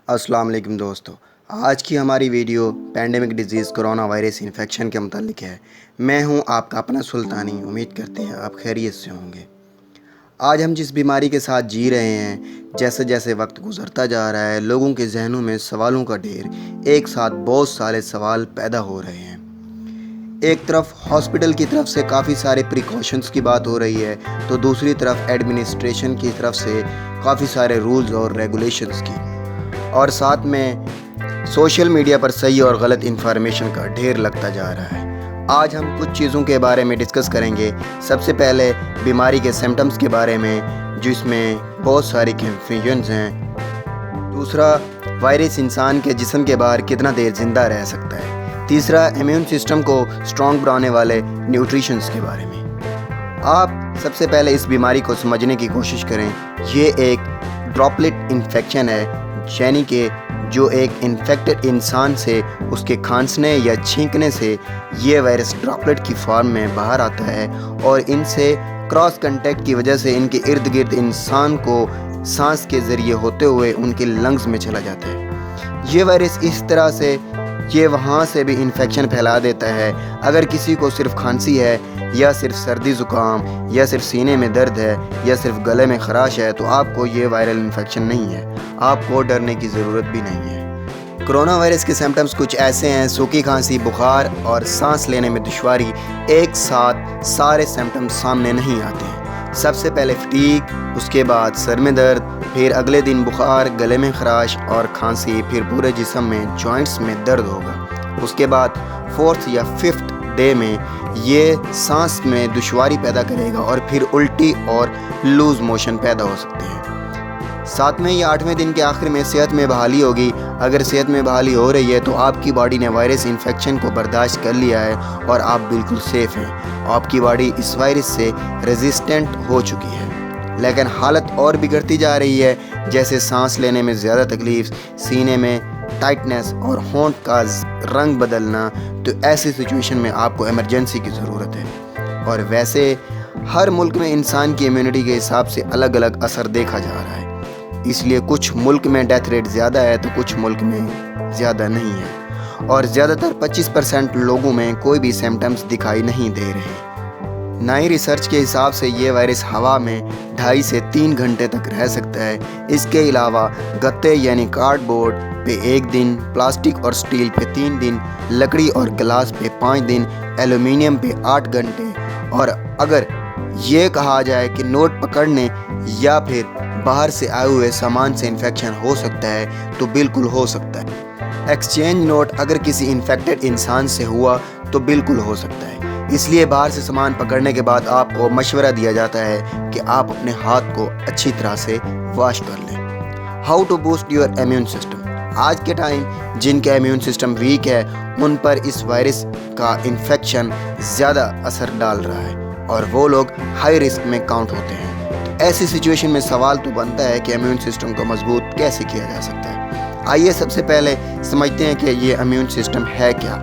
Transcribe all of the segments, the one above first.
السلام علیکم دوستو، آج کی ہماری video pandemic disease corona virus infection کے متعلق ہے۔ میں ہوں آپ کا اپنا سلطانی، امید کرتے ہیں آپ خیریت سے ہوں گے۔ آج ہم جس بیماری کے ساتھ جی رہے ہیں، جیسے جیسے وقت گزرتا جا رہا ہے، لوگوں کے ذہنوں میں سوالوں کا ڈھیر، ایک ساتھ بہت سارے سوال پیدا ہو رہے ہیں۔ ایک طرف ہاسپٹل کی طرف سے کافی سارے پریکاشنز کی بات ہو رہی ہے، تو دوسری طرف ایڈمنسٹریشن کی طرف سے کافی سارے رولز اور ریگولیشنز کی، اور ساتھ میں سوشل میڈیا پر صحیح اور غلط انفارمیشن کا ڈھیر لگتا جا رہا ہے۔ آج ہم کچھ چیزوں کے بارے میں ڈسکس کریں گے۔ سب سے پہلے بیماری کے سمٹمز کے بارے میں، جس میں بہت ساری کنفیوژنز ہیں۔ دوسرا، وائرس انسان کے جسم کے باہر کتنا دیر زندہ رہ سکتا ہے۔ تیسرا، امیون سسٹم کو اسٹرانگ بنانے والے نیوٹریشنز کے بارے میں۔ آپ سب سے پہلے اس بیماری کو سمجھنے کی کوشش کریں۔ یہ ایک ڈراپلٹ انفیکشن ہے، یعنی کہ جو ایک انفیکٹڈ انسان سے اس کے کھانسنے یا چھینکنے سے یہ وائرس ڈراپلٹ کی فارم میں باہر آتا ہے، اور ان سے کراس کنٹیکٹ کی وجہ سے ان کے ارد گرد انسان کو سانس کے ذریعے ہوتے ہوئے ان کے لنگز میں چلا جاتا ہے۔ یہ وائرس اس طرح سے یہ وہاں سے بھی انفیکشن پھیلا دیتا ہے۔ اگر کسی کو صرف کھانسی ہے، یا صرف سردی زکام، یا صرف سینے میں درد ہے، یا صرف گلے میں خراش ہے، تو آپ کو یہ وائرل انفیکشن نہیں ہے۔ آپ کو ڈرنے کی ضرورت بھی نہیں ہے۔ کرونا وائرس کے سمٹمز کچھ ایسے ہیں: سوکھی کھانسی، بخار اور سانس لینے میں دشواری۔ ایک ساتھ سارے سمٹمز سامنے نہیں آتے ہیں۔ سب سے پہلے فٹیگ، اس کے بعد سر میں درد، پھر اگلے دن بخار، گلے میں خراش اور کھانسی، پھر پورے جسم میں جوائنٹس میں درد ہوگا۔ اس کے بعد 4 یا 5 ڈے میں یہ سانس میں دشواری پیدا کرے گا، اور پھر الٹی اور لوز موشن پیدا ہو سکتے ہیں۔ 7ویں یا 8ویں دن کے آخر میں صحت میں بحالی ہوگی۔ اگر صحت میں بحالی ہو رہی ہے تو آپ کی باڈی نے وائرس انفیکشن کو برداشت کر لیا ہے، اور آپ بالکل سیف ہیں۔ آپ کی باڈی اس وائرس سے ریزسٹنٹ ہو چکی ہے۔ لیکن حالت اور بگڑتی جا رہی ہے، جیسے سانس لینے میں زیادہ تکلیف، سینے میں ٹائٹنس اور ہونٹ کا رنگ بدلنا، تو ایسی سچویشن میں آپ کو ایمرجنسی کی ضرورت ہے۔ اور ویسے ہر ملک میں انسان کی امیونٹی کے حساب سے الگ الگ اثر دیکھا جا رہا ہے، اس لیے کچھ ملک میں ڈیتھ ریٹ زیادہ ہے تو کچھ ملک میں زیادہ نہیں ہے، اور زیادہ تر 25% لوگوں میں کوئی بھی سمٹمز دکھائی نہیں دے رہے۔ نئی ریسرچ کے حساب سے یہ وائرس ہوا میں 2.5 سے 3 گھنٹے تک رہ سکتا ہے۔ اس کے علاوہ گتے یعنی کارڈ بورڈ پہ 1 دن، پلاسٹک اور سٹیل پہ 3 دن، لکڑی اور گلاس پہ 5 دن، ایلومینیم پہ 8 گھنٹے، اور اگر یہ کہا جائے کہ نوٹ پکڑنے یا پھر باہر سے آئے ہوئے سامان سے انفیکشن ہو سکتا ہے، تو بالکل ہو سکتا ہے۔ ایکسچینج نوٹ اگر کسی انفیکٹڈ انسان سے ہوا تو بالکل ہو سکتا ہے۔ اس لیے باہر سے سامان پکڑنے کے بعد آپ کو مشورہ دیا جاتا ہے کہ آپ اپنے ہاتھ کو اچھی طرح سے واش کر لیں۔ How to boost your immune system. آج کے ٹائم جن کا امیون سسٹم ویک ہے، ان پر اس وائرس کا انفیکشن زیادہ اثر ڈال رہا ہے، اور وہ لوگ ہائی رسک میں کاؤنٹ ہوتے ہیں۔ ایسی سچویشن میں سوال تو بنتا ہے کہ امیون سسٹم کو مضبوط کیسے کیا جا سکتا ہے۔ آئیے سب سے پہلے سمجھتے ہیں کہ یہ امیون سسٹم ہے کیا۔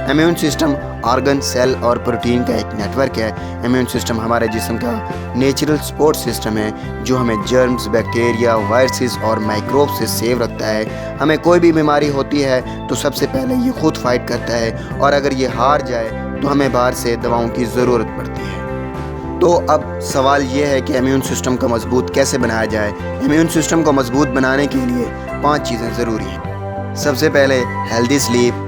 امیون سسٹم آرگن، سیل اور پروٹین کا ایک نیٹ ورک ہے۔ امیون سسٹم ہمارے جسم کا نیچرل سپورٹ سسٹم ہے، جو ہمیں جرمز، بیکٹیریا، وائرسز اور مائکروب سے سیو رکھتا ہے۔ ہمیں کوئی بھی بیماری ہوتی ہے تو سب سے پہلے یہ خود فائٹ کرتا ہے، اور اگر یہ ہار جائے تو ہمیں باہر سے دواؤں کی ضرورت پڑتی ہے۔ تو اب سوال یہ ہے کہ امیون سسٹم کو مضبوط کیسے بنایا جائے۔ امیون سسٹم کو مضبوط بنانے کے لیے 5 چیزیں ضروری ہیں۔ سب سے پہلے ہیلدی سلیپ،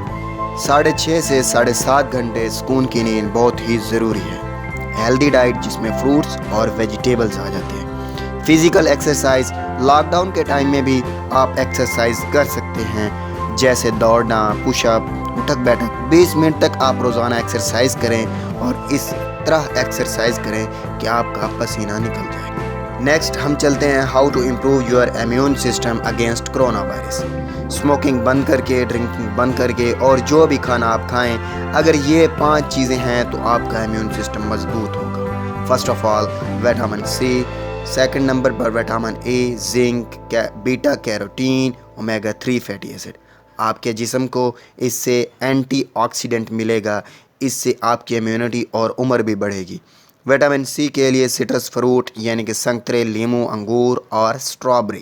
6.5 سے 7.5 گھنٹے سکون کی نیند بہت ہی ضروری ہے۔ ہیلدی ڈائٹ جس میں فروٹس اور ویجیٹیبلز آ جاتے ہیں۔ فزیکل ایکسرسائز، لاک ڈاؤن کے ٹائم میں بھی آپ ایکسرسائز کر سکتے ہیں، جیسے دوڑنا، پش اپ، اٹھک بیٹھک۔ 20 منٹ تک آپ روزانہ ایکسرسائز کریں، اور اس طرح ایکسرسائز کریں کہ آپ کا پسینہ نکل جائے۔ نیکسٹ ہم چلتے ہیں how to improve your immune system against corona virus. Smoking بند کر کے، ڈرنکنگ بند کر کے، اور جو بھی کھانا آپ کھائیں، اگر یہ 5 چیزیں ہیں تو آپ کا امیون سسٹم مضبوط ہوگا۔ First of all vitamin C, second number پر vitamin A, zinc, beta carotene, omega 3 fatty acid. آپ کے جسم کو اس سے اینٹی آکسیڈنٹ ملے گا، اس سے آپ کی امیونٹی اور عمر بھی بڑھے گی۔ وٹامن سی کے لیے سٹرس فروٹ یعنی کہ سنترے، لیموں، انگور اور سٹرابری،